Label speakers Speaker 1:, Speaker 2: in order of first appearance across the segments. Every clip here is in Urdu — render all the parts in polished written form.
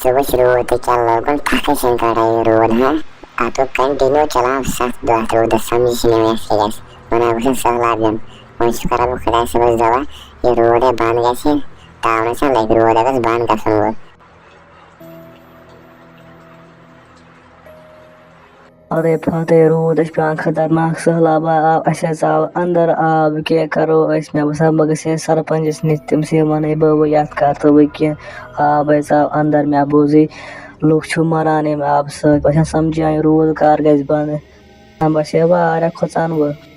Speaker 1: ژٕ وٕچھ روٗد تہِ کیٛاہ لوگُن پھکھٕے چھِنہٕ کڑان یہِ روٗد ہا اَتھ گوٚو کنٹِنیوٗ چلاو 7 دۄہ اَتھ روٗدَس سمجھی چھِنہٕ یِوان اَسہِ کیٛاہ گژھِ وَنان بہٕ چھُس سہلاب یُن وۄنۍ چھُس کران بہٕ خۄداے صٲبَس دعا یہِ روٗدے بنٛد گژھِ تاونَس لگہِ روٗد گژھِ بنٛد گژھُن وول
Speaker 2: اَدے پھتے روٗد اَسہِ پیٚوان خطرناک سہلاب آو اَسہِ حظ آو اَندر آب کیٛاہ کرو أسۍ مےٚ باسان بہٕ گژھٕ ہے سرپنچَس نِش تٔمسٕے وَنَے بہٕ یَتھ کر تہٕ وۄنۍ کیٚنٛہہ آب حظ آو اَندر مےٚ بوٗزٕے لُکھ چھُ مران اَمہِ آبہٕ سۭتۍ بہٕ چھَس سمجھان یہِ روٗد کر گژھِ بنٛد بہٕ چھَس واریاہ کھۄژان وۄنۍ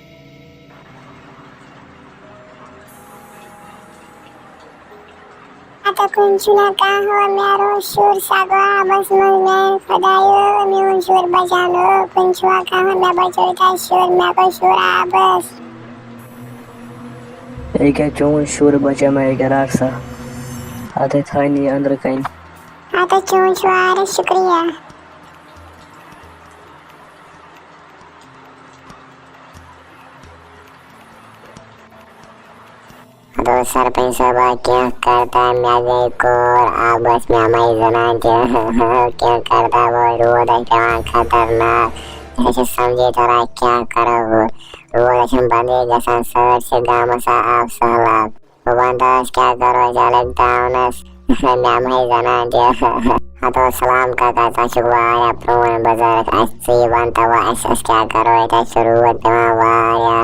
Speaker 3: کُنہِ چھُنہ کانٛہہ ہو مےٚ روٗد شُر سۄ گوٚو آبَس منٛز میٛانہِ خۄدایو میون شُر بچاونو کُنہِ چھُوا کانٛہہ مےٚ بچٲے تَتہِ شُر مےٚ گوٚو شُر آبَس
Speaker 2: ییٚکیٛاہ چون شُر بچاو مےٚ ییٚکیٛاہ رَٹ سا اَدے تھاونی أنٛدرٕ کَنہِ
Speaker 3: اَدٕ چون چھُ واریاہ شُکریہ
Speaker 1: دوست سرپنچ صٲبا کینٛہہ کرتا مےٚ گٔے کوٗر آبس مےٚ مے زنان تہِ کینٛہہ کرتا وۄنۍ روٗد اَسہِ پیٚوان خطرناک مےٚ چھُ سمجھے تران کیٛاہ کرو بہٕ روٗد چھُنہٕ بنٛدٕے گژھان سٲرسٕے گامس آو سہلاب بہٕ ونتاس کیٛاہ کرو أسۍ لٔگۍ تاونس مےٚ مے زنان تہِ ہتو سلام کاکا ژٕ چھُکھ واریاہ پرٛون بُزرگ اَسہِ ژٕے وَنتو وۄنۍ أسۍ کیٛاہ کرو ییٚتہِ چھُ روٗد پیٚوان واریاہ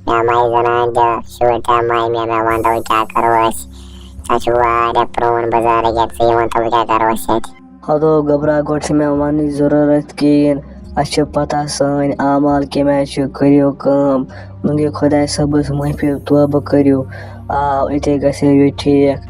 Speaker 1: مےٚ مے زنان تہِ شُرۍ تہِ مے مےٚ ونتو کیٛاہ کرو أسۍ ژٕ چھُکھ واریاہ پرٛون بُزرگ ییٚتہِ ژٕے وَنتو کیٛاہ کرو أسۍ ییٚتہِ
Speaker 2: ہتو گبرا گۄڈٕ چھِ مےٚ وننٕچ ضروٗرت کِہیٖنۍ اَسہِ چھِ پتہ سٲنۍ اعمال کَمہِ آیہِ چھِ کٔرِو کٲم منٛگِو خۄداے صٲبس معٲفی توبہٕ کٔرِو آ یِتھَے گژھِ ہے یہِ ٹھیٖک